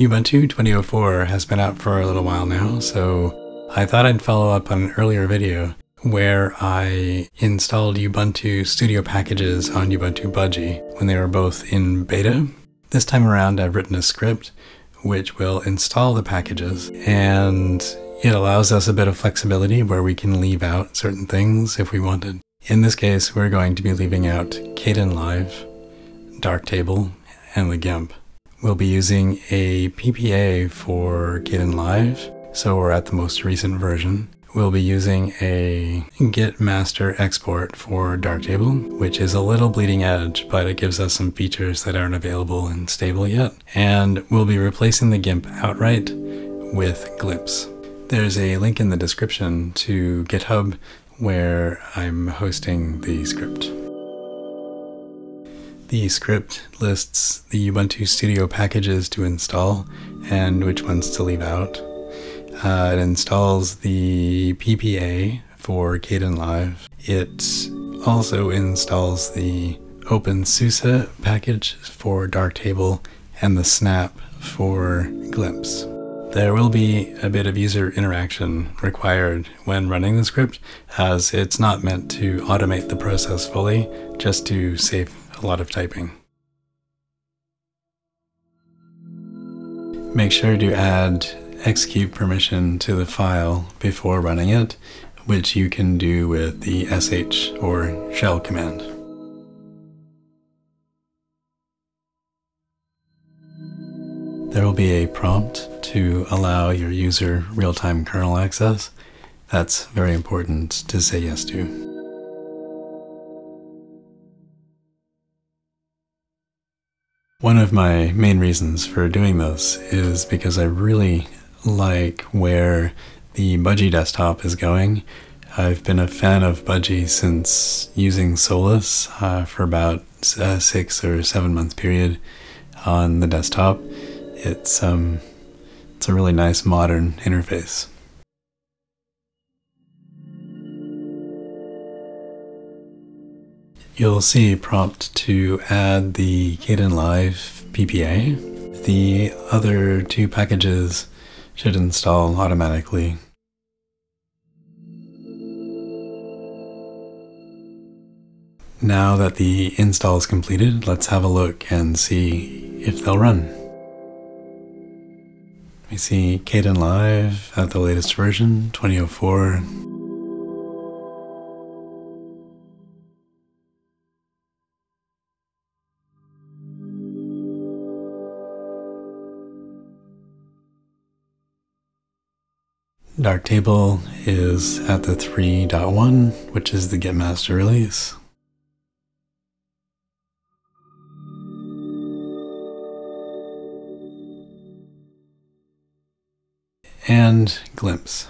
Ubuntu 20.04 has been out for a little while now, so I thought I'd follow up on an earlier video where I installed Ubuntu Studio packages on Ubuntu Budgie when they were both in beta. This time around I've written a script which will install the packages, and it allows us a bit of flexibility where we can leave out certain things if we wanted. In this case, we're going to be leaving out Kdenlive, Darktable, and the GIMP. We'll be using a PPA for Kdenlive, so we're at the most recent version. We'll be using a Git master export for Darktable, which is a little bleeding edge, but it gives us some features that aren't available in stable yet. And we'll be replacing the GIMP outright with Glimpse. There's a link in the description to GitHub where I'm hosting the script. The script lists the Ubuntu Studio packages to install and which ones to leave out. It installs the PPA for Kdenlive. It also installs the OpenSUSE package for Darktable and the snap for Glimpse. There will be a bit of user interaction required when running the script, as it's not meant to automate the process fully, just to save a lot of typing. Make sure to add execute permission to the file before running it, which you can do with the sh or shell command. There will be a prompt to allow your user real-time kernel access. That's very important to say yes to. One of my main reasons for doing this is because I really like where the Budgie desktop is going. I've been a fan of Budgie since using Solus for about a 6 or 7 month period on the desktop. It's a really nice modern interface. You'll see a prompt to add the Kdenlive PPA. The other two packages should install automatically. Now that the install is completed, let's have a look and see if they'll run. We see Kdenlive at the latest version, 2004. Darktable is at the 3.1, which is the Git master release. And Glimpse.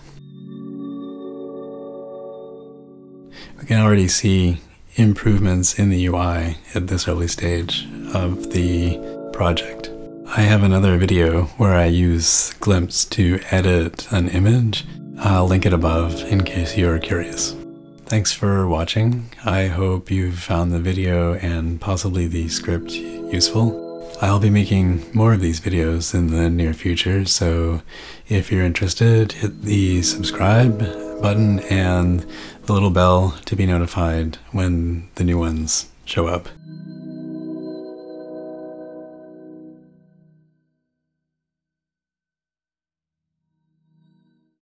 We can already see improvements in the UI at this early stage of the project. I have another video where I use Glimpse to edit an image. I'll link it above in case you're curious. Thanks for watching. I hope you found the video and possibly the script useful. I'll be making more of these videos in the near future, so if you're interested, hit the subscribe button and the little bell to be notified when the new ones show up.